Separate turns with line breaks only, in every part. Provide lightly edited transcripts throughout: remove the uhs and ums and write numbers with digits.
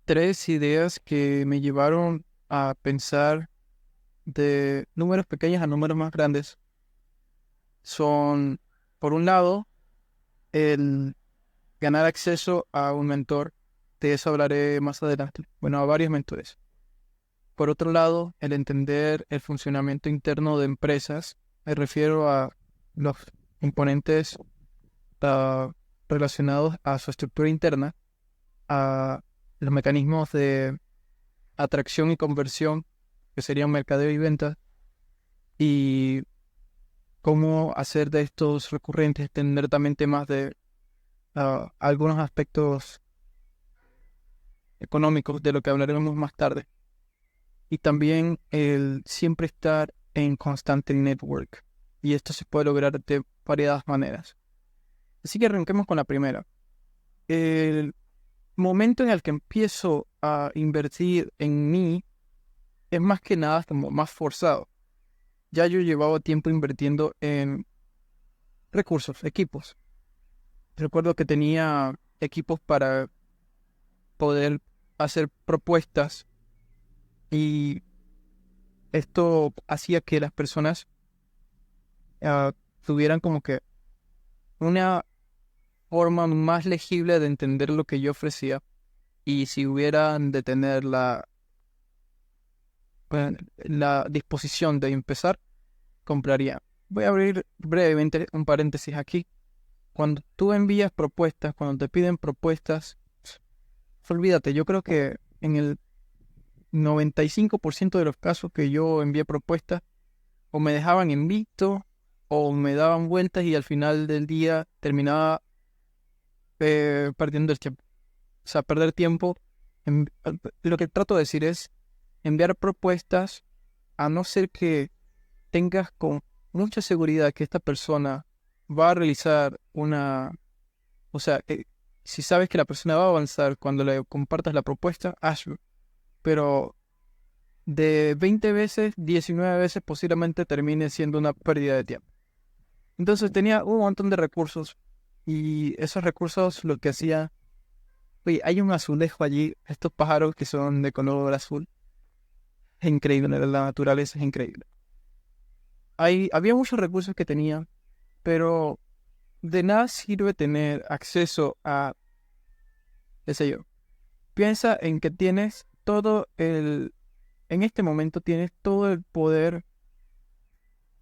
Tres ideas que me llevaron a pensar de números pequeños a números más grandes son, por un lado, el ganar acceso a un mentor. De eso hablaré más adelante. Bueno, a varios mentores. Por otro lado, el entender el funcionamiento interno de empresas. Me refiero a los componentes ah, relacionados a su estructura interna, a los mecanismos de atracción y conversión, que serían mercadeo y venta, y cómo hacer de estos recurrentes, tener también temas de algunos aspectos económicos, de lo que hablaremos más tarde, y también el siempre estar en constante network, y esto se puede lograr de variadas maneras. Así que arranquemos con la primera. El momento en el que empiezo a invertir en mí es más que nada como más forzado. Ya yo llevaba tiempo invirtiendo en recursos, equipos. Recuerdo que tenía equipos para poder hacer propuestas, y esto hacía que las personas ah, tuvieran como que una forma más legible de entender lo que yo ofrecía, y si hubieran de tener la disposición de empezar, compraría. Voy a abrir brevemente un paréntesis aquí. Cuando tú envías propuestas, cuando te piden propuestas, olvídate, yo creo que en el 95% de los casos que yo envié propuestas, o me dejaban en visto, o me daban vueltas y al final del día terminaba perdiendo el tiempo. O sea, perder tiempo. Lo que trato de decir es enviar propuestas, a no ser que tengas con mucha seguridad que esta persona va a realizar una... O sea, si sabes que la persona va a avanzar cuando le compartas la propuesta, hazlo. Pero de 20 veces, 19 veces posiblemente termine siendo una pérdida de tiempo. Entonces tenía un montón de recursos, y esos recursos lo que hacía, oye, hay un azulejo allí, estos pájaros que son de color azul, es increíble, la naturaleza es increíble. Había muchos recursos que tenía, pero de nada sirve tener acceso a, qué sé yo, piensa en que en este momento tienes todo el poder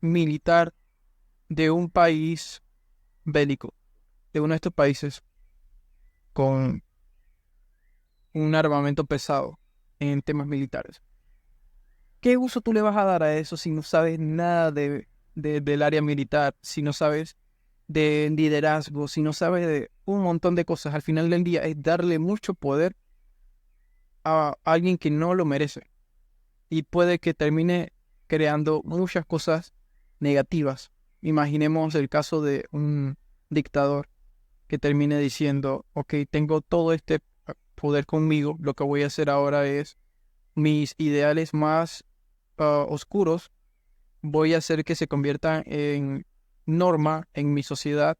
militar de un país bélico, de uno de estos países con un armamento pesado en temas militares. ¿Qué uso tú le vas a dar a eso si no sabes nada del área militar, si no sabes de liderazgo, si no sabes de un montón de cosas? Al final del día es darle mucho poder a alguien que no lo merece, y puede que termine creando muchas cosas negativas. Imaginemos el caso de un dictador que termine diciendo, ok, tengo todo este poder conmigo, lo que voy a hacer ahora es mis ideales más oscuros, voy a hacer que se conviertan en norma en mi sociedad,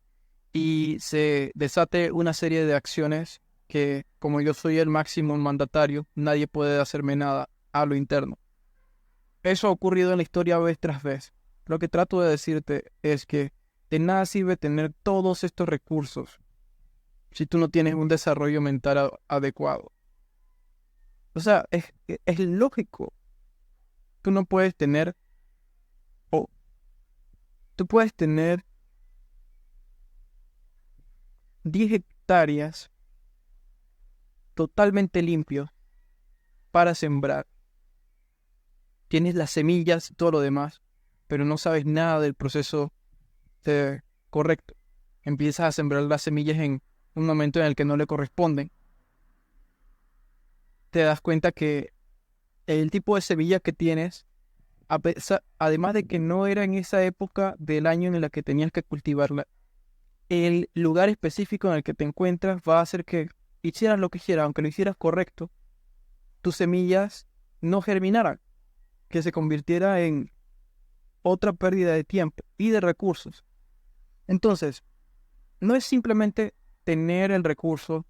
y se desate una serie de acciones que, como yo soy el máximo mandatario, nadie puede hacerme nada a lo interno. Eso ha ocurrido en la historia vez tras vez. Lo que trato de decirte es que de nada sirve tener todos estos recursos si tú no tienes un desarrollo mental adecuado. O sea, es lógico. Tú no puedes tener, o tú puedes tener 10 hectáreas totalmente limpios para sembrar. Tienes las semillas, todo lo demás, pero no sabes nada del proceso correcto. Empiezas a sembrar las semillas en un momento en el que no le corresponden. Te das cuenta que el tipo de semilla que tienes, además de que no era en esa época del año en la que tenías que cultivarla, el lugar específico en el que te encuentras va a hacer que hicieras lo que hicieras, aunque lo hicieras correcto, tus semillas no germinaran, que se convirtiera en otra pérdida de tiempo y de recursos. Entonces, no es simplemente tener el recurso,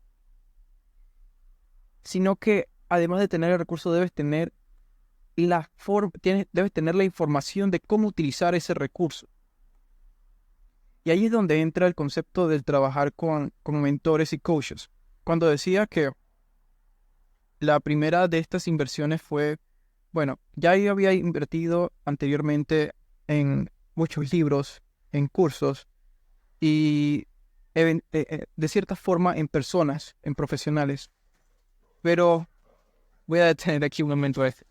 sino que además de tener el recurso debes tener debes tener la información de cómo utilizar ese recurso. Y ahí es donde entra el concepto del trabajar con mentores y coaches. Cuando decía que la primera de estas inversiones fue, bueno, ya yo había invertido anteriormente en muchos libros, en cursos y de cierta forma en personas, en profesionales. Pero voy a detener aquí un momento este.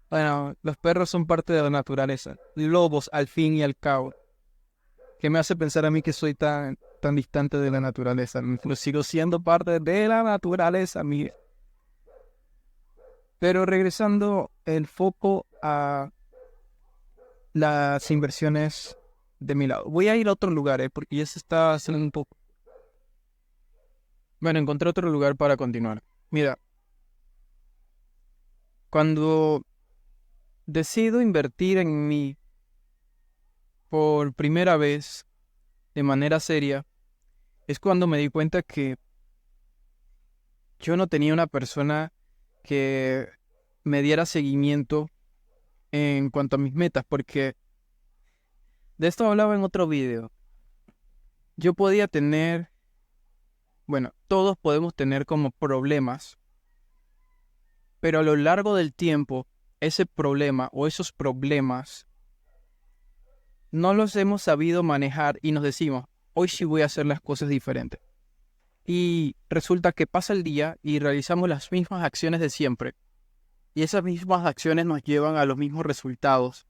Bueno, los perros son parte de la naturaleza, lobos al fin y al cabo. ¿Qué me hace pensar a mí que soy tan distante de la naturaleza? Pero sigo siendo parte de la naturaleza, mi. Pero regresando el foco a las inversiones de mi lado. Voy a ir a otro lugar, porque ya se está haciendo un poco. Bueno, encontré otro lugar para continuar. Mira, cuando decido invertir en mí por primera vez de manera seria, es cuando me di cuenta que yo no tenía una persona que me diera seguimiento en cuanto a mis metas, porque de esto hablaba en otro video. Yo podía tener, bueno, todos podemos tener como problemas, pero a lo largo del tiempo, ese problema o esos problemas no los hemos sabido manejar y nos decimos, hoy sí voy a hacer las cosas diferentes. Y resulta que pasa el día y realizamos las mismas acciones de siempre. Y esas mismas acciones nos llevan a los mismos resultados.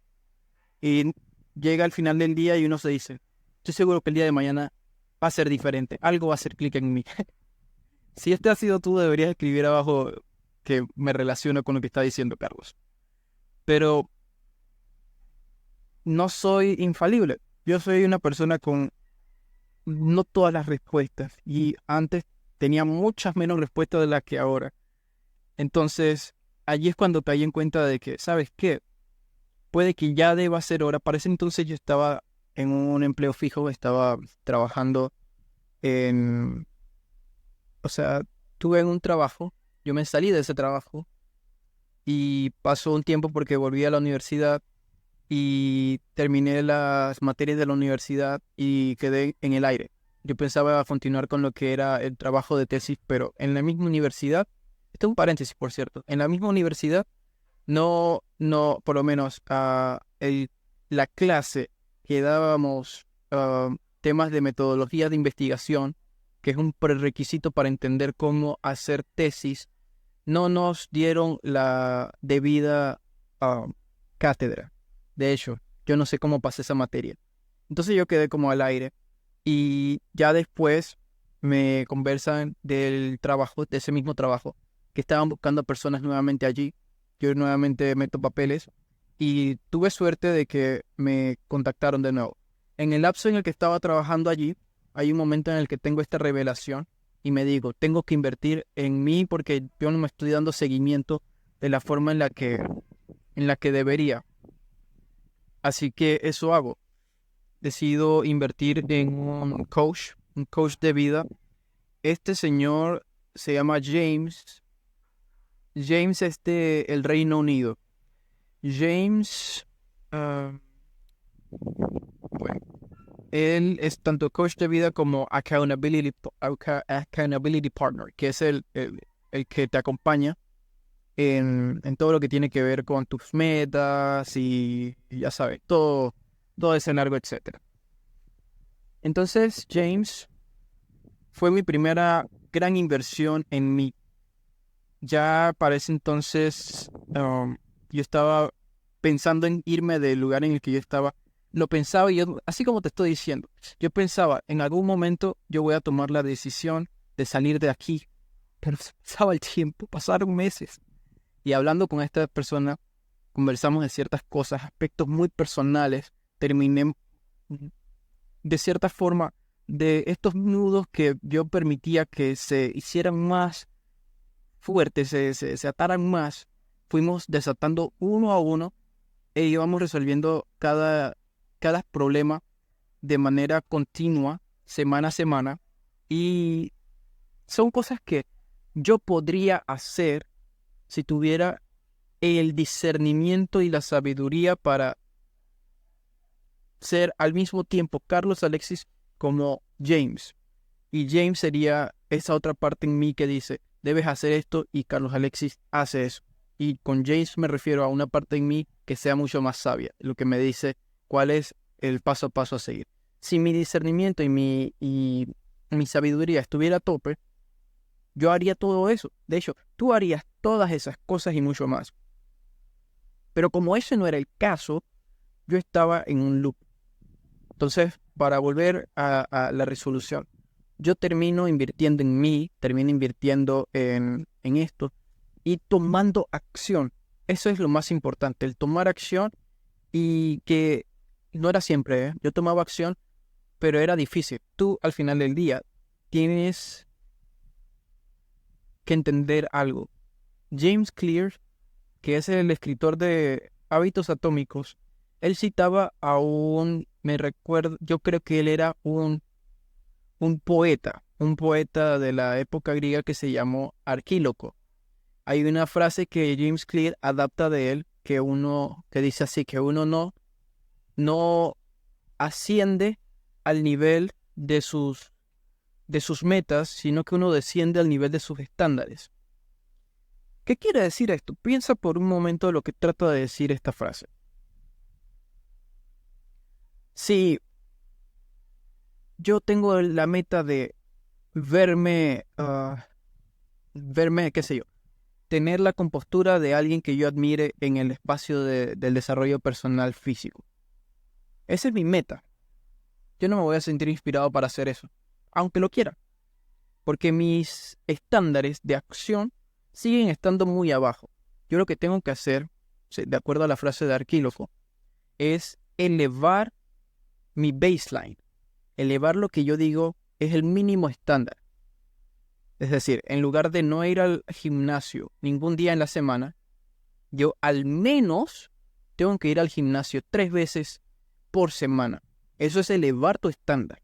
Y llega al final del día y uno se dice, estoy seguro que el día de mañana va a ser diferente. Algo va a hacer clic en mí. Si este has sido tú, deberías escribir abajo que me relaciono con lo que está diciendo Carlos. Pero no soy infalible. Yo soy una persona con no todas las respuestas. Y antes tenía muchas menos respuestas de las que ahora. Entonces, allí es cuando caí en cuenta de que, ¿sabes qué? Puede que ya deba ser hora. Para ese entonces yo estaba en un empleo fijo, estaba trabajando en... O sea, tuve un trabajo, yo me salí de ese trabajo y pasó un tiempo porque volví a la universidad y terminé las materias de la universidad y quedé en el aire. Yo pensaba continuar con lo que era el trabajo de tesis, pero en la misma universidad, esto es un paréntesis por cierto, en la misma universidad no, por lo menos la clase que dábamos temas de metodología de investigación, que es un prerequisito para entender cómo hacer tesis, no nos dieron la debida cátedra. De hecho, yo no sé cómo pasé esa materia. Entonces yo quedé como al aire y ya después me conversan del trabajo, de ese mismo trabajo, que estaban buscando personas nuevamente allí. Yo nuevamente meto papeles y tuve suerte de que me contactaron de nuevo. En el lapso en el que estaba trabajando allí, hay un momento en el que tengo esta revelación y me digo, tengo que invertir en mí porque yo no me estoy dando seguimiento de la forma en la que debería. Así que eso hago. Decido invertir en un coach de vida. Este señor se llama James. James es de el Reino Unido. James, bueno, él es tanto coach de vida como accountability partner, que es el que te acompaña en todo lo que tiene que ver con tus metas y ya sabes, todo ese largo, etcétera. Entonces, James fue mi primera gran inversión en mí. Ya para ese entonces yo estaba pensando en irme del lugar en el que yo estaba. Lo pensaba y yo, así como te estoy diciendo, yo pensaba, en algún momento yo voy a tomar la decisión de salir de aquí. Pero se pasaba el tiempo, pasaron meses. Y hablando con esta persona, conversamos de ciertas cosas, aspectos muy personales. Terminé de cierta forma de estos nudos que yo permitía que se hicieran más fuertes, se ataran más. Fuimos desatando uno a uno e íbamos resolviendo cada problema de manera continua, semana a semana. Y son cosas que yo podría hacer si tuviera el discernimiento y la sabiduría para ser al mismo tiempo Carlos Alexis como James. Y James sería esa otra parte en mí que dice, debes hacer esto, y Carlos Alexis hace eso. Y con James me refiero a una parte en mí que sea mucho más sabia, lo que me dice cuál es el paso a paso a seguir. Si mi discernimiento y mi sabiduría estuviera a tope, yo haría todo eso. De hecho, tú harías todas esas cosas y mucho más. Pero como ese no era el caso, yo estaba en un loop. Entonces, para volver a la resolución, yo termino invirtiendo en mí, termino invirtiendo en esto y tomando acción. Eso es lo más importante, el tomar acción, y que no era siempre, ¿eh? Yo tomaba acción, pero era difícil. Tú al final del día tienes que entender algo. James Clear, que es el escritor de Hábitos Atómicos, él citaba a me recuerdo, yo creo que él era un poeta de la época griega que se llamó Arquíloco. Hay una frase que James Clear adapta de él, que dice así, que uno no asciende al nivel de sus metas, sino que uno desciende al nivel de sus estándares. ¿Qué quiere decir esto? Piensa por un momento lo que trata de decir esta frase. Si yo tengo la meta de verme, qué sé yo, tener la compostura de alguien que yo admire en el espacio del desarrollo personal físico. Esa es mi meta. Yo no me voy a sentir inspirado para hacer eso, aunque lo quiera, porque mis estándares de acción siguen estando muy abajo. Yo lo que tengo que hacer, de acuerdo a la frase de Arquíloco, es elevar mi baseline, elevar lo que yo digo es el mínimo estándar. Es decir, en lugar de no ir al gimnasio ningún día en la semana, yo al menos tengo que ir al gimnasio 3 veces por semana. Eso es elevar tu estándar.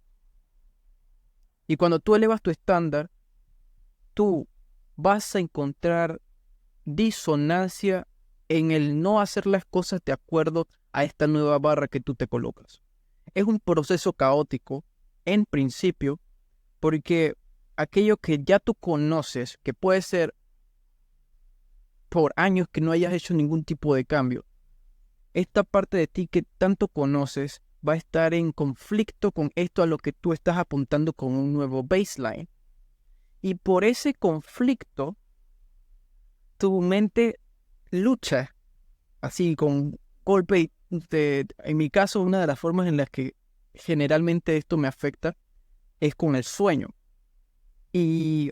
Y cuando tú elevas tu estándar, tú vas a encontrar disonancia en el no hacer las cosas de acuerdo a esta nueva barra que tú te colocas. Es un proceso caótico, en principio, porque aquello que ya tú conoces, que puede ser por años que no hayas hecho ningún tipo de cambio, esta parte de ti que tanto conoces va a estar en conflicto con esto a lo que tú estás apuntando con un nuevo baseline. Y por ese conflicto, tu mente lucha así con golpe. En mi caso, una de las formas en las que generalmente esto me afecta es con el sueño. Y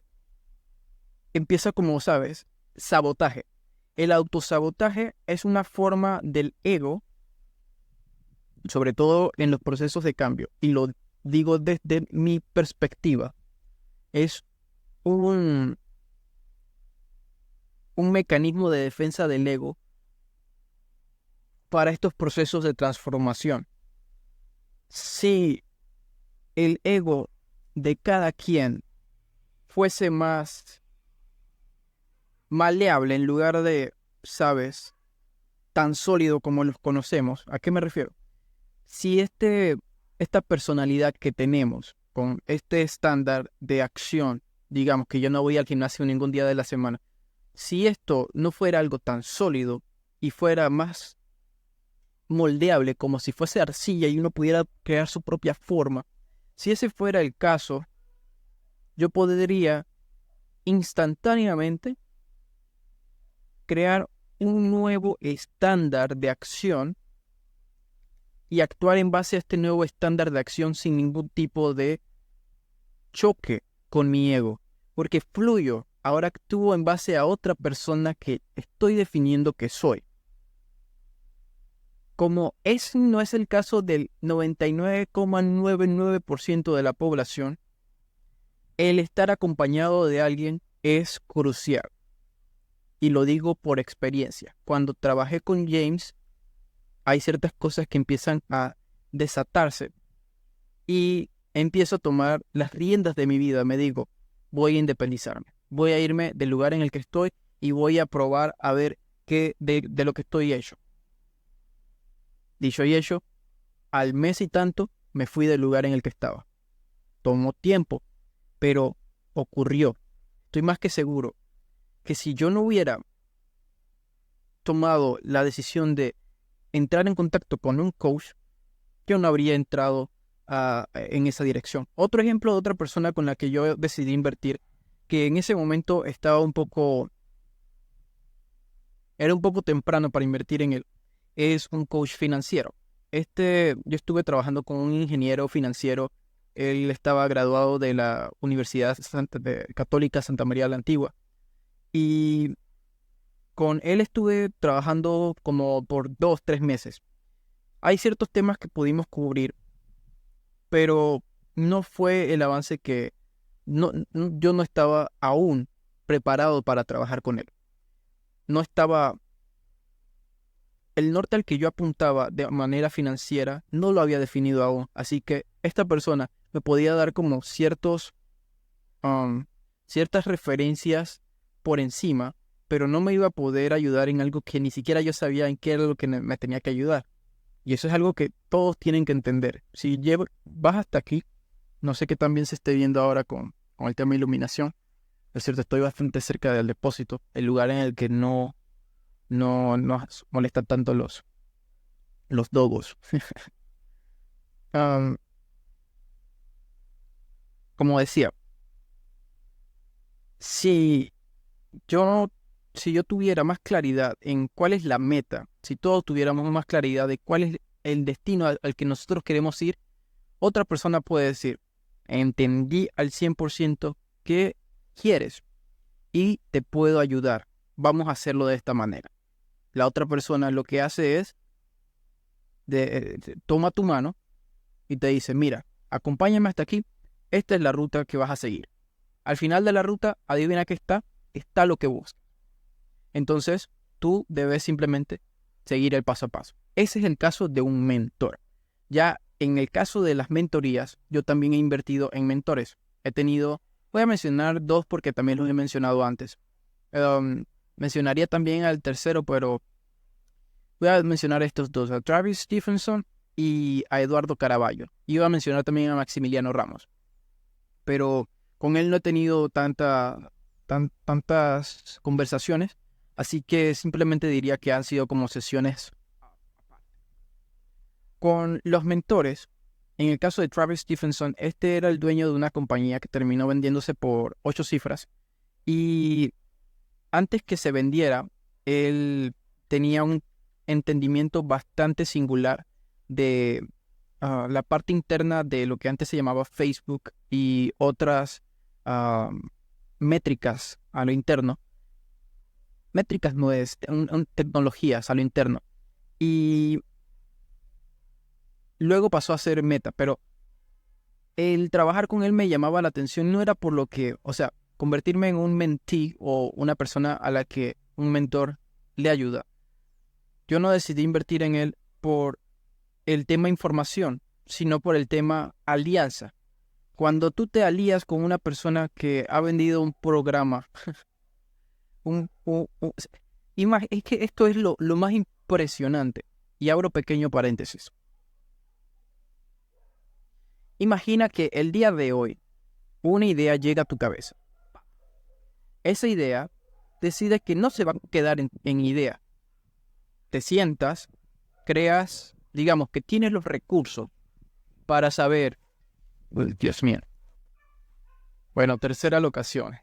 empieza, como sabes, sabotaje. El autosabotaje es una forma del ego, sobre todo en los procesos de cambio. Y lo digo desde mi perspectiva. Es un mecanismo de defensa del ego para estos procesos de transformación. Si el ego de cada quien fuese más maleable en lugar de, sabes, tan sólido como los conocemos, ¿a qué me refiero? Si esta personalidad que tenemos con este estándar de acción, digamos que yo no voy al gimnasio ningún día de la semana, si esto no fuera algo tan sólido y fuera más moldeable, como si fuese arcilla y uno pudiera crear su propia forma, si ese fuera el caso, yo podría instantáneamente crear un nuevo estándar de acción y actuar en base a este nuevo estándar de acción sin ningún tipo de choque con mi ego, porque fluyo, ahora actúo en base a otra persona que estoy definiendo que soy. Como ese no es el caso del 99,99% de la población, el estar acompañado de alguien es crucial. Y lo digo por experiencia. Cuando trabajé con James, hay ciertas cosas que empiezan a desatarse y empiezo a tomar las riendas de mi vida. Me digo, voy a independizarme. voy a irme del lugar en el que estoy y voy a probar a ver qué de lo que estoy hecho. Dicho y hecho, al mes y tanto me fui del lugar en el que estaba. Tomó tiempo, pero ocurrió. Estoy más que seguro que si yo no hubiera tomado la decisión de entrar en contacto con un coach, yo no habría entrado en esa dirección. Otro ejemplo de otra persona con la que yo decidí invertir, que en ese momento era un poco temprano para invertir en él, es un coach financiero. Yo estuve trabajando con un ingeniero financiero. Él estaba graduado de la Universidad Católica Santa María la Antigua. Y con él estuve trabajando como por 2, 3 meses. Hay ciertos temas que pudimos cubrir, pero no fue el avance que yo no estaba aún preparado para trabajar con él. No estaba, el norte al que yo apuntaba de manera financiera no lo había definido aún. Así que esta persona me podía dar como ciertas referencias por encima, pero no me iba a poder ayudar en algo que ni siquiera yo sabía en qué era lo que me tenía que ayudar. Y eso es algo que todos tienen que entender. Si vas hasta aquí, no sé qué tan bien se esté viendo ahora con el tema de iluminación. Es cierto, estoy bastante cerca del depósito, el lugar en el que no nos molestan tanto los dogos. Am, Como decía, si yo, si yo tuviera más claridad en cuál es la meta, si todos tuviéramos más claridad de cuál es el destino al que nosotros queremos ir, otra persona puede decir, entendí al 100% qué quieres y te puedo ayudar. Vamos a hacerlo de esta manera. La otra persona lo que hace es, toma tu mano y te dice, mira, acompáñame hasta aquí, esta es la ruta que vas a seguir. Al final de la ruta, adivina qué está lo que buscas. Entonces, tú debes simplemente seguir el paso a paso. Ese es el caso de un mentor. Ya en el caso de las mentorías, yo también he invertido en mentores. Voy a mencionar dos porque también los he mencionado antes. Mencionaría también al tercero, pero voy a mencionar estos dos, a Travis Stephenson y a Eduardo Caraballo. Iba a mencionar también a Maximiliano Ramos, pero con él no he tenido tantas conversaciones, así que simplemente diría que han sido como sesiones. Con los mentores, en el caso de Travis Stephenson, este era el dueño de una compañía que terminó vendiéndose por 8 cifras y antes que se vendiera, él tenía un entendimiento bastante singular de la parte interna de lo que antes se llamaba Facebook y otras métricas a lo interno. Métricas no es, tecnologías a lo interno. Y luego pasó a ser Meta, pero el trabajar con él me llamaba la atención, no era por lo que, o sea, convertirme en un mentee o una persona a la que un mentor le ayuda. Yo no decidí invertir en él por el tema información, sino por el tema alianza. Cuando tú te alías con una persona que ha vendido un programa, es que esto es lo más impresionante. Y abro pequeño paréntesis. Imagina que el día de hoy una idea llega a tu cabeza. Esa idea decides que no se va a quedar en idea. Te sientas, creas, digamos que tienes los recursos para saber. Dios mío. Bueno, tercera locación.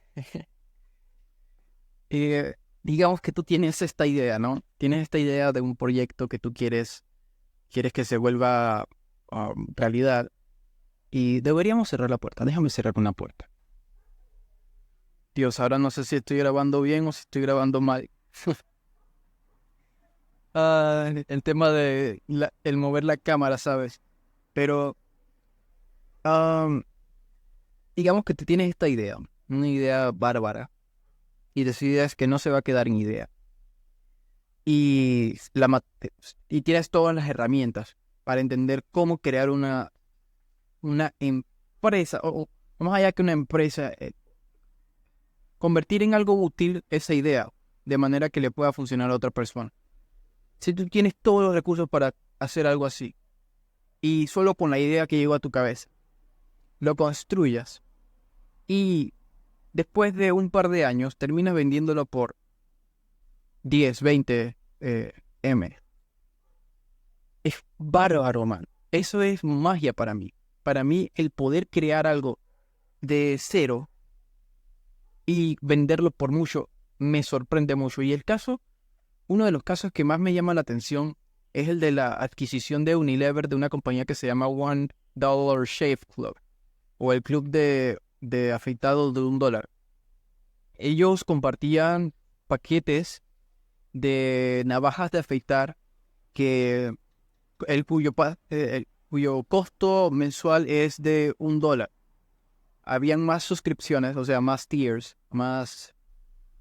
Digamos que tú tienes esta idea, ¿no? Tienes esta idea de un proyecto que tú quieres que se vuelva realidad. Y deberíamos cerrar la puerta. Déjame cerrar una puerta. Dios, ahora no sé si estoy grabando bien o si estoy grabando mal. El tema de el mover la cámara, ¿sabes? Pero digamos que te tienes esta idea, una idea bárbara, y decides que no se va a quedar en idea. Y tienes todas las herramientas para entender cómo crear una empresa, o más allá que una empresa, convertir en algo útil esa idea, de manera que le pueda funcionar a otra persona. Si tú tienes todos los recursos para hacer algo así, y solo con la idea que llegó a tu cabeza, lo construyas, y después de un par de años terminas vendiéndolo por 10, 20 M. Es bárbaro, man. Eso es magia para mí. Para mí, el poder crear algo de cero y venderlo por mucho me sorprende mucho. Y uno de los casos que más me llama la atención es el de la adquisición de Unilever de una compañía que se llama $1 Shave Club, o el club de afeitado de $1. Ellos compartían paquetes de navajas de afeitar cuyo costo mensual es de $1. Habían más suscripciones, o sea, más tiers, más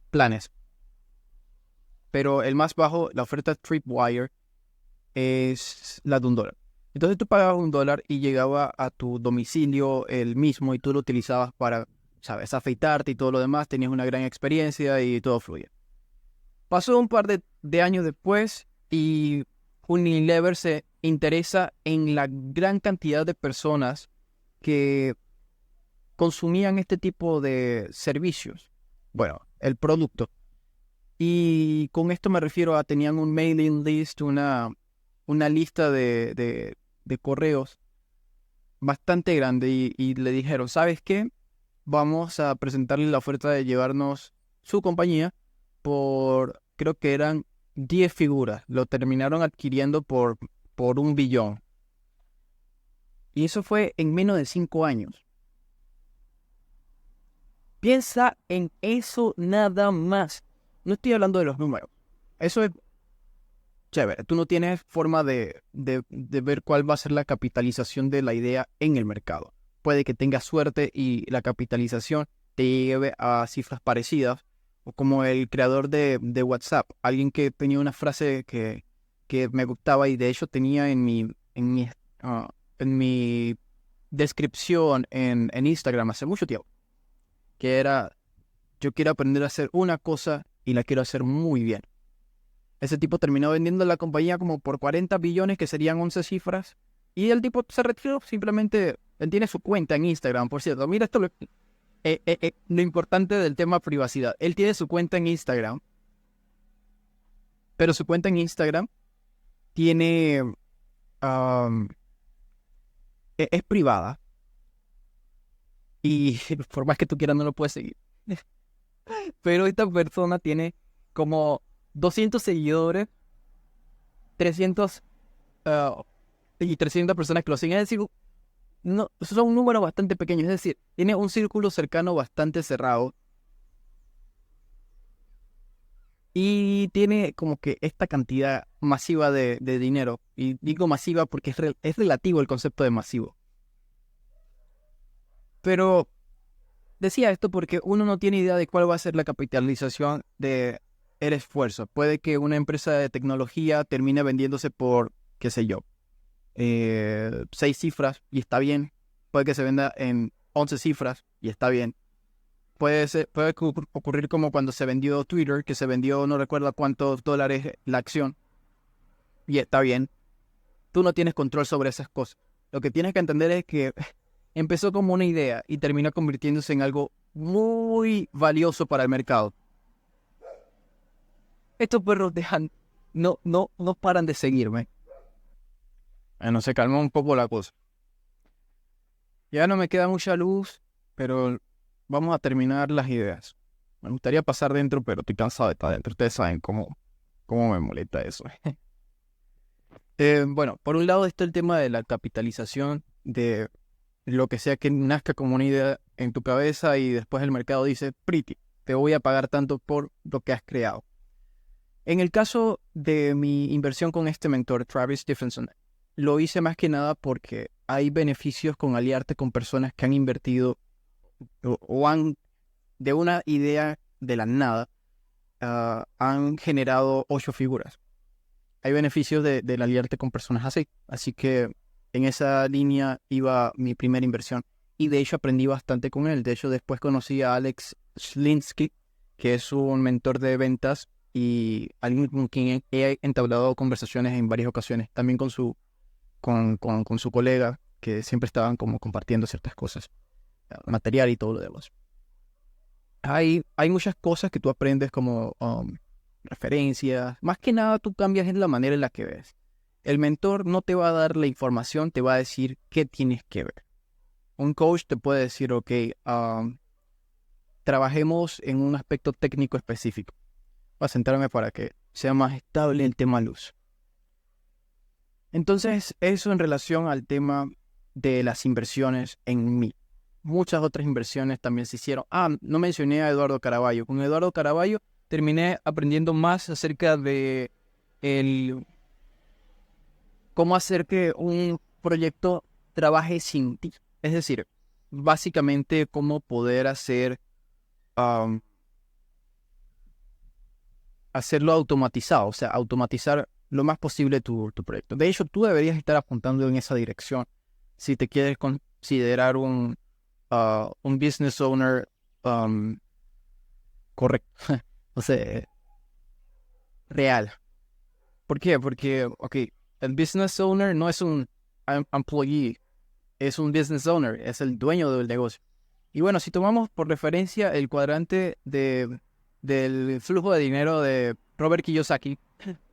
planes. Pero el más bajo, la oferta Tripwire, es la de $1. Entonces tú pagabas $1 y llegaba a tu domicilio el mismo y tú lo utilizabas para, sabes, afeitarte y todo lo demás. Tenías una gran experiencia y todo fluye. Pasó un par de años después y Unilever se interesa en la gran cantidad de personas que consumían este tipo de servicios. Bueno, el producto. Y con esto me refiero a tenían un mailing list, una lista de correos bastante grande y le dijeron, ¿sabes qué? Vamos a presentarle la oferta de llevarnos su compañía por, creo que eran 10 figuras. Lo terminaron adquiriendo por $1 billón. Y eso fue en menos de 5 años. Piensa en eso nada más. No estoy hablando de los números. Eso es chévere. Tú no tienes forma de ver cuál va a ser la capitalización de la idea en el mercado. Puede que tengas suerte y la capitalización te lleve a cifras parecidas. O como el creador de WhatsApp. Alguien que tenía una frase que me gustaba y de hecho tenía en mi descripción en Instagram hace mucho tiempo. Que era, yo quiero aprender a hacer una cosa y la quiero hacer muy bien. Ese tipo terminó vendiendo la compañía como por 40 billones, que serían 11 cifras. Y el tipo se retiró, simplemente él tiene su cuenta en Instagram, por cierto. Mira esto, lo importante del tema privacidad. Él tiene su cuenta en Instagram, pero su cuenta en Instagram tiene... es privada. Y por más que tú quieras no lo puedes seguir. Pero esta persona tiene como 200 seguidores, 300 y 300 personas que lo siguen. Es decir, no, son un número bastante pequeño. Es decir, tiene un círculo cercano bastante cerrado. Y tiene como que esta cantidad masiva de dinero. Y digo masiva porque es relativo el concepto de masivo. Pero decía esto porque uno no tiene idea de cuál va a ser la capitalización del esfuerzo. Puede que una empresa de tecnología termine vendiéndose por, qué sé yo, 6 cifras y está bien. Puede que se venda en 11 cifras y está bien. Puede ocurrir como cuando se vendió Twitter, que se vendió no recuerdo cuántos dólares la acción y está bien. Tú no tienes control sobre esas cosas. Lo que tienes que entender es que empezó como una idea y terminó convirtiéndose en algo muy valioso para el mercado. Estos perros no paran de seguirme. Bueno, se calmó un poco la cosa. Ya no me queda mucha luz, pero vamos a terminar las ideas. Me gustaría pasar dentro, pero estoy cansado de estar dentro. Ustedes saben cómo me molesta eso. Bueno, por un lado está el tema de la capitalización de lo que sea que nazca como una idea en tu cabeza y después el mercado dice, pretty, te voy a pagar tanto por lo que has creado. En el caso de mi inversión con este mentor, Travis Stephenson, lo hice más que nada porque hay beneficios con aliarte con personas que han invertido o han, de una idea de la nada, han generado 8 figuras. Hay beneficios del aliarte con personas así. Así que en esa línea iba mi primera inversión. Y de hecho aprendí bastante con él. De hecho después conocí a Alex Slinsky, que es un mentor de ventas y alguien con quien he entablado conversaciones en varias ocasiones, también con su colega, que siempre estaban como compartiendo ciertas cosas, material y todo lo demás. Hay muchas cosas que tú aprendes como referencias. Más que nada tú cambias en la manera en la que ves. El mentor no te va a dar la información, te va a decir qué tienes que ver. Un coach te puede decir, ok, trabajemos en un aspecto técnico específico. Voy a centrarme para que sea más estable el tema luz. Entonces, eso en relación al tema de las inversiones en mí. Muchas otras inversiones también se hicieron. No mencioné a Eduardo Caraballo. Con Eduardo Caraballo terminé aprendiendo más acerca de cómo hacer que un proyecto trabaje sin ti. Es decir, básicamente cómo poder hacerlo automatizado, o sea, automatizar lo más posible tu proyecto. De hecho, tú deberías estar apuntando en esa dirección si te quieres considerar un business owner correcto, o sea, real. ¿Por qué? Porque, ok, el business owner no es un employee, es un business owner, es el dueño del negocio. Y bueno, si tomamos por referencia el cuadrante del flujo de dinero de Robert Kiyosaki,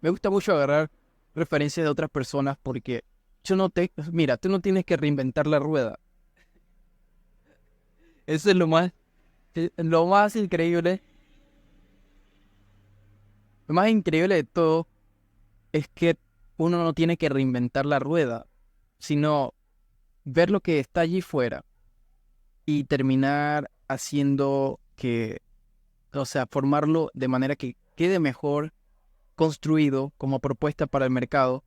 me gusta mucho agarrar referencias de otras personas porque mira, tú no tienes que reinventar la rueda. Eso es lo más increíble. Lo más increíble de todo es que uno no tiene que reinventar la rueda, sino ver lo que está allí fuera y terminar haciendo o sea, formarlo de manera que quede mejor construido como propuesta para el mercado.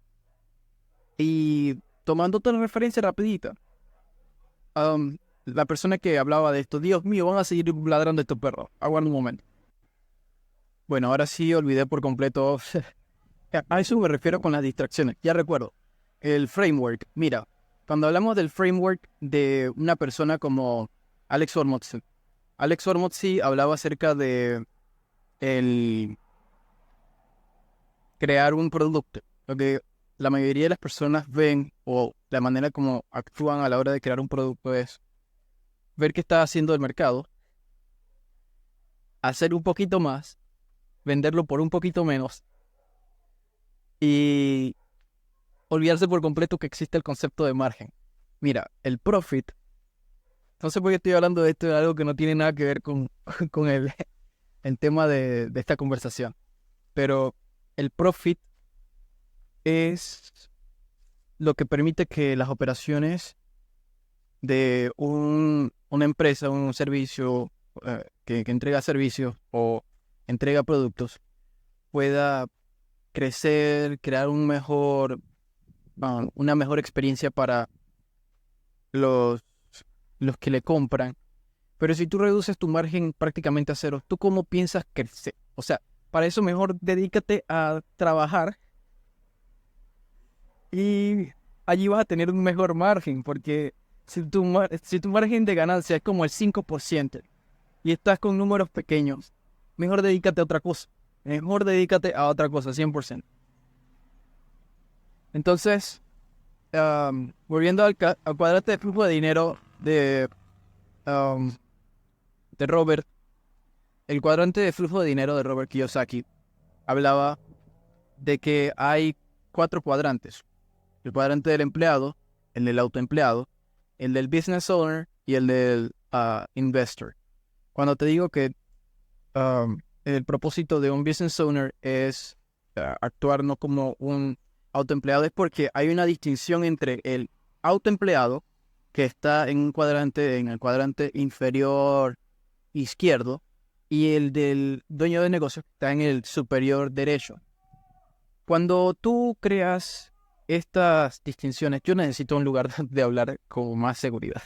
Y tomando otra referencia rapidita, la persona que hablaba de esto, Dios mío, van a seguir ladrando estos perros. Aguarda un momento. Bueno, ahora sí olvidé por completo. A eso me refiero con las distracciones. Ya recuerdo. El framework. Mira, cuando hablamos del framework de una persona como Alex Hormozi. Alex Hormozi hablaba acerca de el crear un producto. Lo que la mayoría de las personas ven o la manera como actúan a la hora de crear un producto es ver qué está haciendo el mercado, hacer un poquito más, venderlo por un poquito menos y olvidarse por completo que existe el concepto de margen. Mira, el profit, no sé por qué estoy hablando de esto, de algo que no tiene nada que ver con, con el tema de esta conversación, pero el profit es lo que permite que las operaciones de una empresa, un servicio que entrega servicios o entrega productos, pueda crecer, crear una mejor experiencia para los, los que le compran. Pero si tú reduces tu margen prácticamente a cero, ¿tú cómo piensas crecer? O sea, para eso mejor dedícate a trabajar y allí vas a tener un mejor margen, porque si tu margen de ganancia es como el 5% y estás con números pequeños, mejor dedícate a otra cosa. Mejor dedícate a otra cosa, 100%. Entonces, volviendo al cuadrante de flujo de dinero um, de Robert, el cuadrante de flujo de dinero de Robert Kiyosaki hablaba de que hay 4 cuadrantes. El cuadrante del empleado, el del autoempleado, el del business owner y el del investor. Cuando te digo que el propósito de un business owner es actuar no como un autoempleado, es porque hay una distinción entre el autoempleado, que está en el cuadrante inferior izquierdo, y el del dueño de negocio, que está en el superior derecho. Cuando tú creas estas distinciones, yo necesito un lugar de hablar con más seguridad.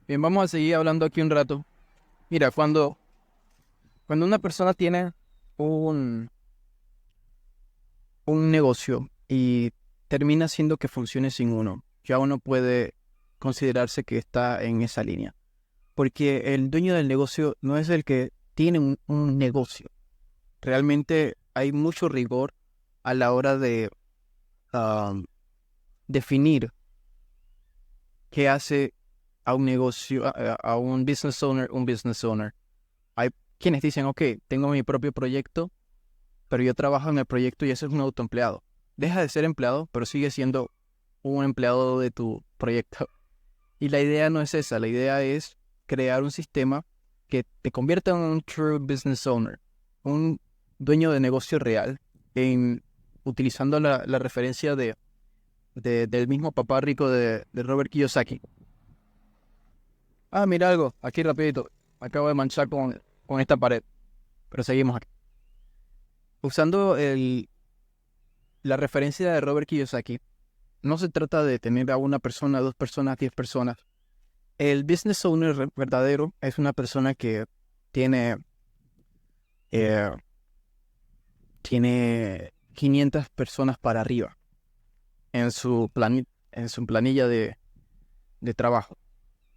Bien, vamos a seguir hablando aquí un rato. Mira, cuando una persona tiene un, un negocio y termina haciendo que funcione sin uno, ya uno puede considerarse que está en esa línea. porque el dueño del negocio no es el que tiene un negocio. Realmente hay mucho rigor a la hora de definir qué hace a un negocio, a un business owner. Hay quienes dicen, ok, tengo mi propio proyecto, pero yo trabajo en el proyecto y ese es un autoempleado. Deja de ser empleado, pero sigue siendo un empleado de tu proyecto. Y la idea no es esa, la idea es crear un sistema que te convierta en un true business owner, un dueño de negocio real, utilizando la referencia del mismo papá rico de Robert Kiyosaki. Ah, mira algo, aquí rapidito, me acabo de manchar con esta pared, pero seguimos aquí. Usando la referencia de Robert Kiyosaki, no se trata de tener a una persona, 2 personas, 10 personas. El business owner verdadero es una persona que tiene, eh, tiene 500 personas para arriba en su planilla de trabajo.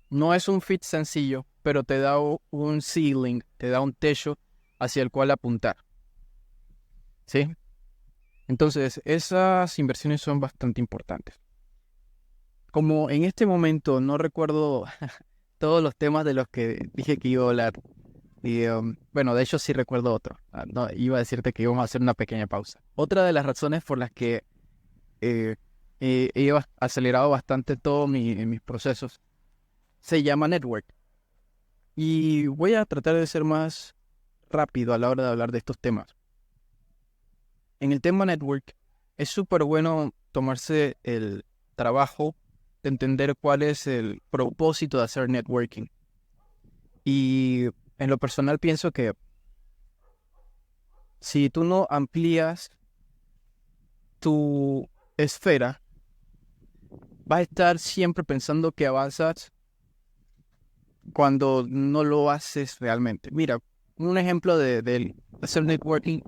No es un fit sencillo, pero te da un ceiling, te da un techo hacia el cual apuntar. ¿Sí? Entonces, esas inversiones son bastante importantes. Como en este momento no recuerdo todos los temas de los que dije que iba a hablar, y bueno, de hecho sí recuerdo otro. No, iba a decirte que íbamos a hacer una pequeña pausa. Otra de las razones por las que he acelerado bastante todos mis procesos se llama network. Y voy a tratar de ser más rápido a la hora de hablar de estos temas. En el tema network es súper bueno tomarse el trabajo de entender cuál es el propósito de hacer networking. Y en lo personal pienso que si tú no amplías tu esfera, vas a estar siempre pensando que avanzas cuando no lo haces realmente. Mira, un ejemplo de hacer networking,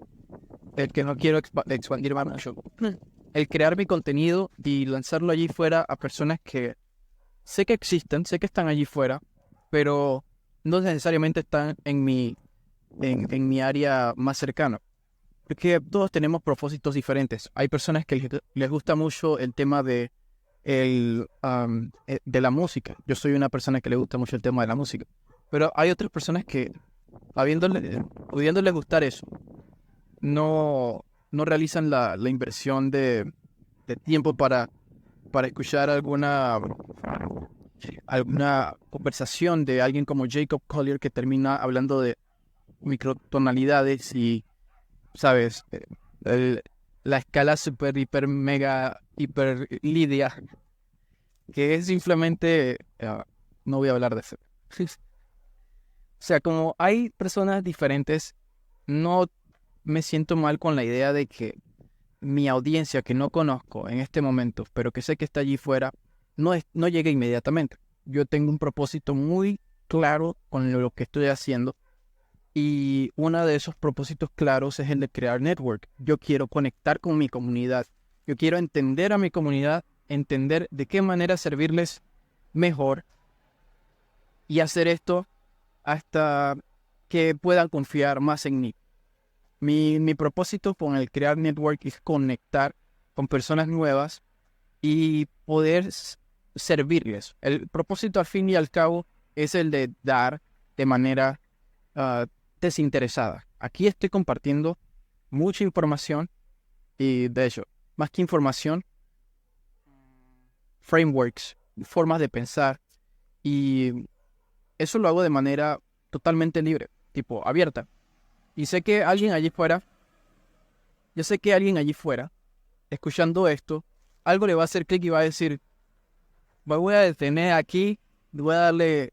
el que no quiero expandir más mucho. El crear mi contenido y lanzarlo allí fuera a personas que sé que existen, sé que están allí fuera, pero no necesariamente están en mi área más cercana. Porque todos tenemos propósitos diferentes. Hay personas que les gusta mucho el tema de la música. Yo soy una persona que le gusta mucho el tema de la música. Pero hay otras personas que, pudiéndoles gustar eso, no realizan la inversión de tiempo para escuchar alguna conversación de alguien como Jacob Collier que termina hablando de microtonalidades y, ¿sabes? La escala super, hiper, mega, hiper lidia, que es simplemente, no voy a hablar de eso. O sea, como hay personas diferentes, no me siento mal con la idea de que mi audiencia que no conozco en este momento, pero que sé que está allí fuera, no llegue inmediatamente. Yo tengo un propósito muy claro con lo que estoy haciendo y uno de esos propósitos claros es el de crear network. Yo quiero conectar con mi comunidad. Yo quiero entender a mi comunidad, entender de qué manera servirles mejor y hacer esto hasta que puedan confiar más en mí. Mi propósito con el crear network es conectar con personas nuevas y poder servirles. El propósito al fin y al cabo es el de dar de manera desinteresada. Aquí estoy compartiendo mucha información y de hecho, más que información, frameworks, formas de pensar y eso lo hago de manera totalmente libre, tipo abierta. Y sé que alguien allí fuera, yo sé que alguien allí fuera, escuchando esto, algo le va a hacer clic y va a decir, me voy a detener aquí, voy a darle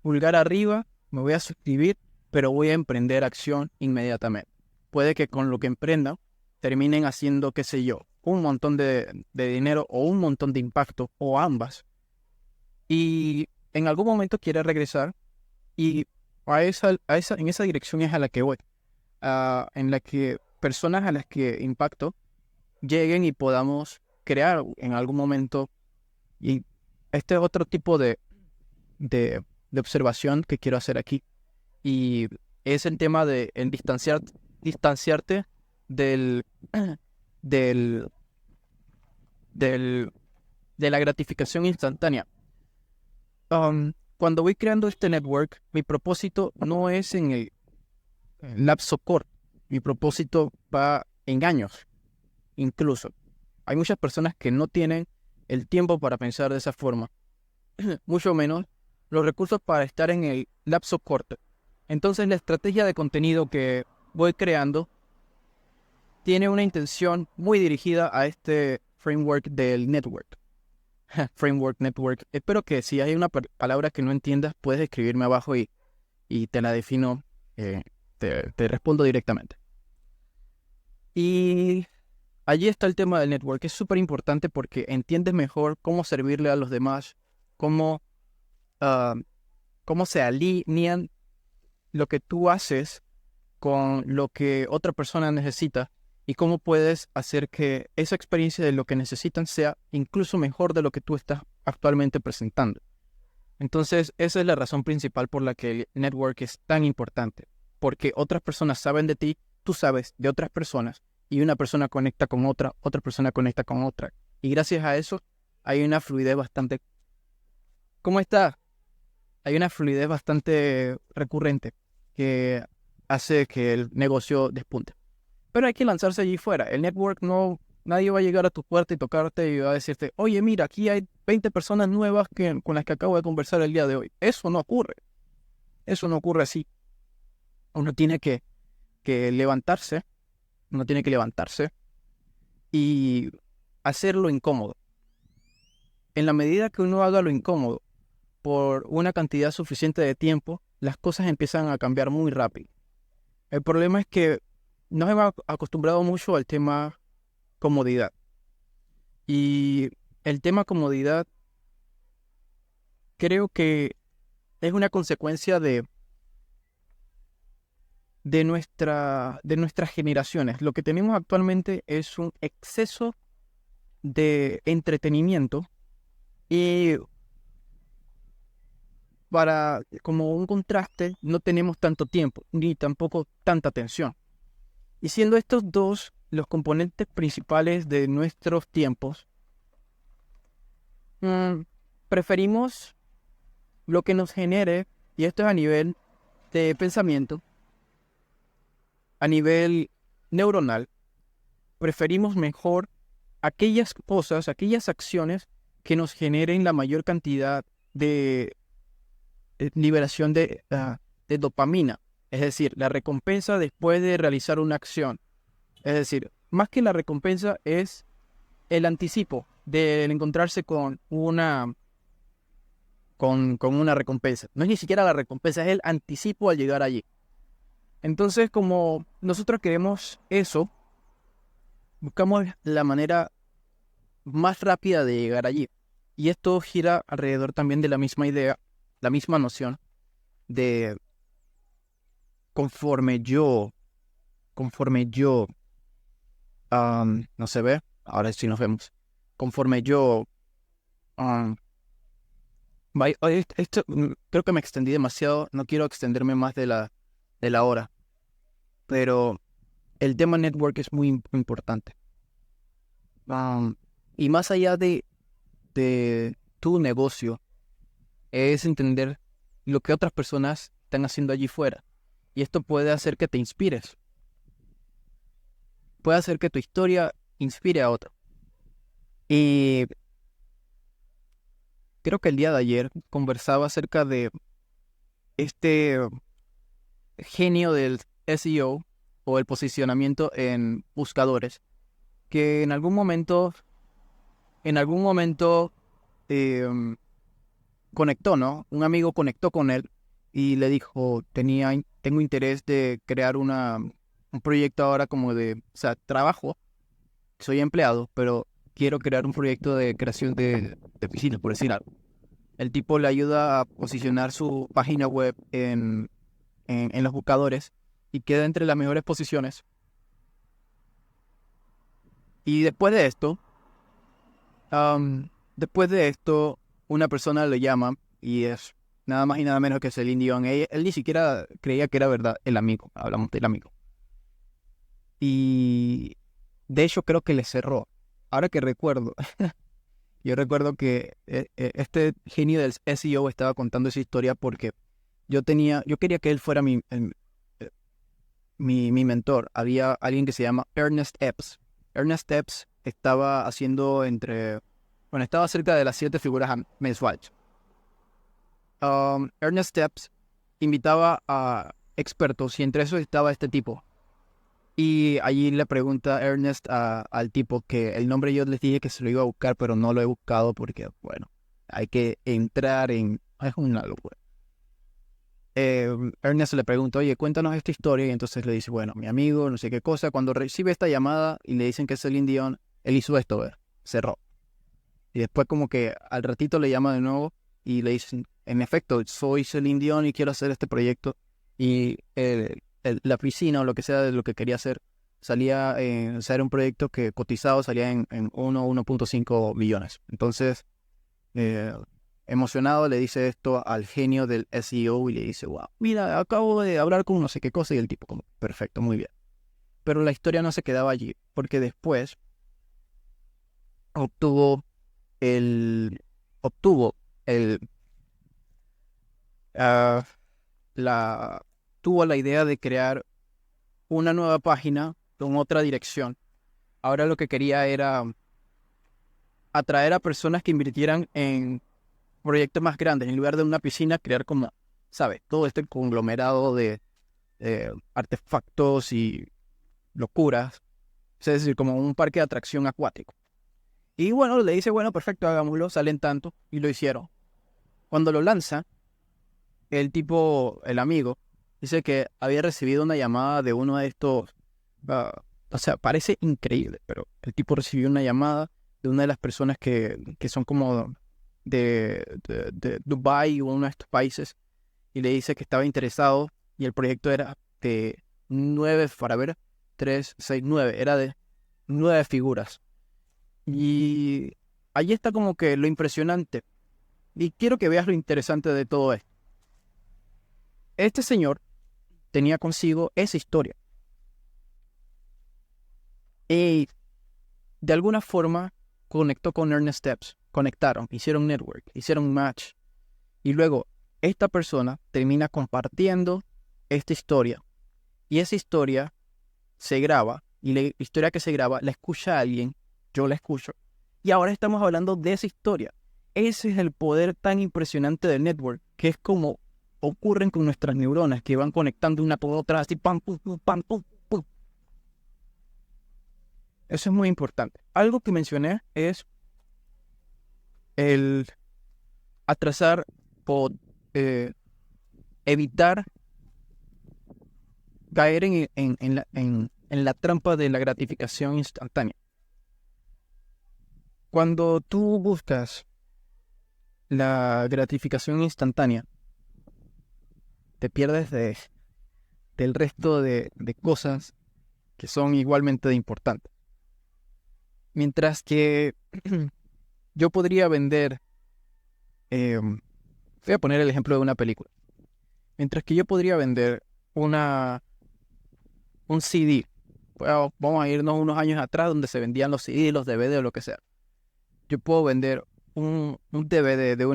pulgar arriba, me voy a suscribir, pero voy a emprender acción inmediatamente. Puede que con lo que emprendan terminen haciendo, qué sé yo, un montón de dinero o un montón de impacto o ambas. Y en algún momento quiere regresar y en esa dirección es a la que voy. En la que personas a las que impacto lleguen y podamos crear en algún momento. Y este es otro tipo de de observación que quiero hacer aquí. Y es el tema de distanciarte del, del, del, de la gratificación instantánea. Cuando voy creando este network, mi propósito no es en el lapso corto. Mi propósito va en años, incluso. Hay muchas personas que no tienen el tiempo para pensar de esa forma, mucho menos los recursos para estar en el lapso corto. Entonces, la estrategia de contenido que voy creando tiene una intención muy dirigida a este framework del network. Framework, network. Espero que si hay una palabra que no entiendas, puedes escribirme abajo y te la defino, te respondo directamente. Y allí está el tema del network. Es súper importante porque entiendes mejor cómo servirle a los demás, cómo, ah, cómo se alinean lo que tú haces con lo que otra persona necesita y cómo puedes hacer que esa experiencia de lo que necesitan sea incluso mejor de lo que tú estás actualmente presentando. Entonces, esa es la razón principal por la que el network es tan importante, porque otras personas saben de ti, tú sabes de otras personas, y una persona conecta con otra, otra persona conecta con otra. Y gracias a eso hay una fluidez bastante... ¿Cómo está? Hay una fluidez bastante recurrente que hace que el negocio despunte. Pero hay que lanzarse allí fuera. El network no... Nadie va a llegar a tu puerta y tocarte y va a decirte, oye, mira, aquí hay 20 personas nuevas con las que acabo de conversar el día de hoy. Eso no ocurre. Eso no ocurre así. Uno tiene que levantarse. Uno tiene que levantarse y hacerlo incómodo. En la medida que uno haga lo incómodo por una cantidad suficiente de tiempo, las cosas empiezan a cambiar muy rápido. El problema es que nos hemos acostumbrado mucho al tema comodidad. Y el tema comodidad creo que es una consecuencia de nuestras generaciones. Lo que tenemos actualmente es un exceso de entretenimiento y como un contraste, no tenemos tanto tiempo ni tampoco tanta atención. Y siendo estos dos los componentes principales de nuestros tiempos, preferimos lo que nos genere, y esto es a nivel de pensamiento, a nivel neuronal, preferimos mejor aquellas cosas, aquellas acciones que nos generen la mayor cantidad de liberación de dopamina. Es decir, la recompensa después de realizar una acción. Es decir, más que la recompensa es el anticipo de encontrarse con una recompensa. No es ni siquiera la recompensa, es el anticipo al llegar allí. Entonces, como nosotros queremos eso, buscamos la manera más rápida de llegar allí. Y esto gira alrededor también de la misma idea, la misma noción de conforme yo, no se ve, ahora sí nos vemos, conforme yo, um, creo que me extendí demasiado, no quiero extenderme más de la hora, pero el tema network es muy importante. Y más allá de tu negocio, es entender lo que otras personas están haciendo allí fuera. Y esto puede hacer que te inspires. Puede hacer que tu historia inspire a otro. Y creo que el día de ayer conversaba acerca de este genio del SEO o el posicionamiento en buscadores, que en algún momento conectó, ¿no? Un amigo conectó con él y le dijo, tengo interés de crear un proyecto ahora como o sea, trabajo, soy empleado, pero quiero crear un proyecto de creación de oficina, por decir algo. El tipo le ayuda a posicionar su página web en los buscadores y queda entre las mejores posiciones. Y después de esto, una persona le llama y es nada más y nada menos que Celine Dion. Él ni siquiera creía que era verdad el amigo, hablamos del amigo. Y de hecho creo que le cerró. Ahora que recuerdo, yo recuerdo que este genio del SEO estaba contando esa historia porque yo quería que él fuera mi mentor. Había alguien que se llama Ernest Epps. Ernest Epps estaba haciendo estaba cerca de las 7 figuras mensuales. Ernest Epps invitaba a expertos y entre esos estaba este tipo. Y allí le pregunta Ernest al tipo que el nombre yo les dije que se lo iba a buscar, pero no lo he buscado porque, bueno, hay que entrar en... Es una locura. Ernest le pregunta, oye, cuéntanos esta historia. Y entonces le dice, bueno, mi amigo, no sé qué cosa. Cuando recibe esta llamada y le dicen que es Celine Dion, él hizo esto, ¿ver? Cerró. Y después como que al ratito le llama de nuevo y le dicen, en efecto, soy Celine Dion y quiero hacer este proyecto. Y la piscina o lo que sea de lo que quería hacer salía en ser un proyecto que cotizado salía en 1.5 millones. Entonces, emocionado le dice esto al genio del SEO y le dice, wow, mira, acabo de hablar con no sé qué cosa y el tipo como, perfecto, muy bien. Pero la historia no se quedaba allí, porque después obtuvo el, obtuvo el, ah, la, tuvo la idea de crear una nueva página con otra dirección. Ahora lo que quería era atraer a personas que invirtieran en proyectos más grandes. En lugar de una piscina, crear como, ¿sabes? Todo este conglomerado de artefactos y locuras. Es decir, como un parque de atracción acuático. Y bueno, le dice, bueno, perfecto, hagámoslo. Salen tanto y lo hicieron. Cuando lo lanza, el amigo, dice que había recibido una llamada de uno de estos... o sea, parece increíble, pero el tipo recibió una llamada de una de las personas que son como de Dubái o uno de estos países y le dice que estaba interesado y el proyecto era de 9, para ver, 3, 6, 9, era de 9 figuras. Y ahí está como que lo impresionante. Y quiero que veas lo interesante de todo esto. Este señor tenía consigo esa historia. Y de alguna forma conectó con Ernest Epps. Conectaron, hicieron network, hicieron match. Y luego esta persona termina compartiendo esta historia. Y esa historia se graba. Y la historia que se graba la escucha alguien. Yo la escucho. Y ahora estamos hablando de esa historia. Ese es el poder tan impresionante del network. Que es como ocurren con nuestras neuronas. Que van conectando una con otra. Así pam, pum, pum, pam, pum, pum. Eso es muy importante. Algo que mencioné es el atrasar o evitar caer en la trampa de la gratificación instantánea. Cuando tú buscas la gratificación instantánea, te pierdes del resto de cosas que son igualmente de importantes. Mientras que yo podría vender, voy a poner el ejemplo de una película. Mientras que yo podría vender un CD. Bueno, vamos a irnos unos años atrás donde se vendían los CD, los DVD o lo que sea. Yo puedo vender un DVD de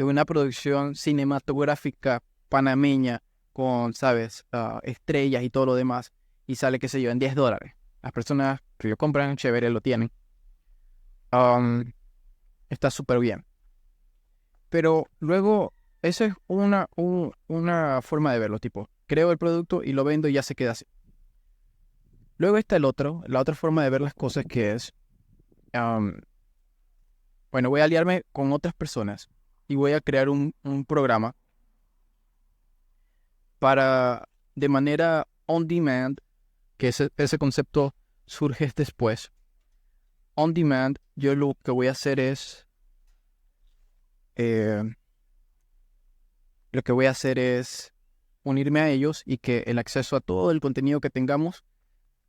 una producción cinematográfica panameña con, ¿sabes? Estrellas y todo lo demás. Y sale, qué sé yo, en $10. Las personas que lo compran, chévere, lo tienen. Está súper bien. Pero luego, esa es una forma de verlo, tipo, creo el producto y lo vendo y ya se queda así. Luego está la otra forma de ver las cosas que es, bueno, voy a aliarme con otras personas y voy a crear un programa para, de manera on demand, que ese concepto surge después. On demand, yo lo que voy a hacer es, eh, lo que voy a hacer es unirme a ellos y que el acceso a todo el contenido que tengamos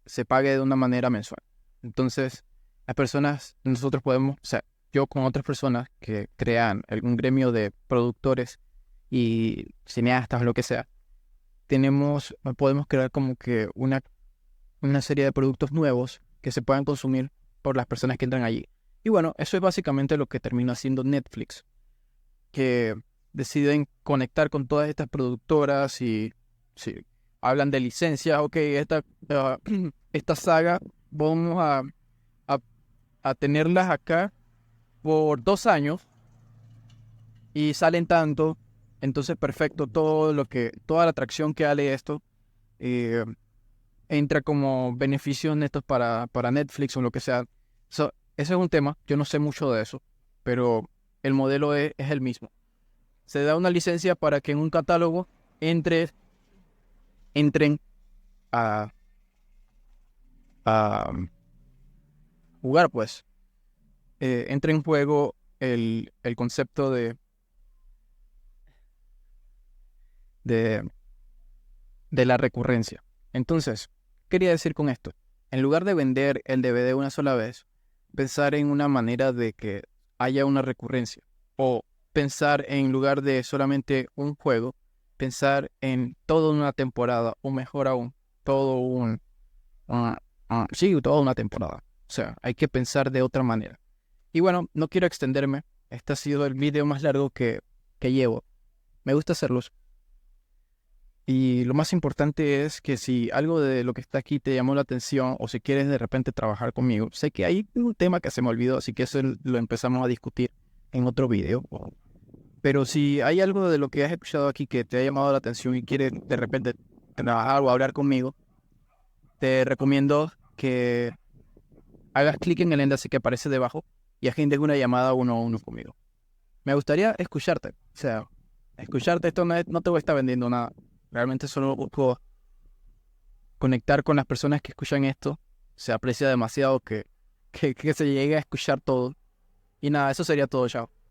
se pague de una manera mensual. Entonces, las personas, nosotros podemos, o sea, yo con otras personas que crean algún gremio de productores y cineastas o lo que sea, podemos crear como que una serie de productos nuevos que se puedan consumir por las personas que entran allí. Y bueno, eso es básicamente lo que termina haciendo Netflix, que deciden conectar con todas estas productoras y si hablan de licencias, ok, esta saga vamos a, a tenerlas acá por 2 años y salen tanto, entonces perfecto, toda la atracción que hale esto eh, entra como beneficios netos para Netflix o lo que sea. Ese es un tema, yo no sé mucho de eso, pero el modelo es el mismo. Se da una licencia para que en un catálogo entren a, a jugar, pues. Entra en juego el concepto de, de la recurrencia. Entonces, ¿qué quería decir con esto? En lugar de vender el DVD una sola vez, pensar en una manera de que haya una recurrencia. O pensar en lugar de solamente un juego, pensar en toda una temporada, o mejor aún, todo sí, toda una temporada. O sea, hay que pensar de otra manera. Y bueno, no quiero extenderme. Este ha sido el video más largo que llevo. Me gusta hacerlos. Y lo más importante es que si algo de lo que está aquí te llamó la atención o si quieres de repente trabajar conmigo, sé que hay un tema que se me olvidó, así que eso lo empezamos a discutir en otro video. Pero si hay algo de lo que has escuchado aquí que te ha llamado la atención y quieres de repente trabajar o hablar conmigo, te recomiendo que hagas clic en el enlace que aparece debajo y agendes una llamada 1-a-1 conmigo. Me gustaría escucharte. O sea, escucharte esto no te voy a estar vendiendo nada. Realmente solo busco conectar con las personas que escuchan esto. Se aprecia demasiado que se llegue a escuchar todo. Y nada, eso sería todo, chao.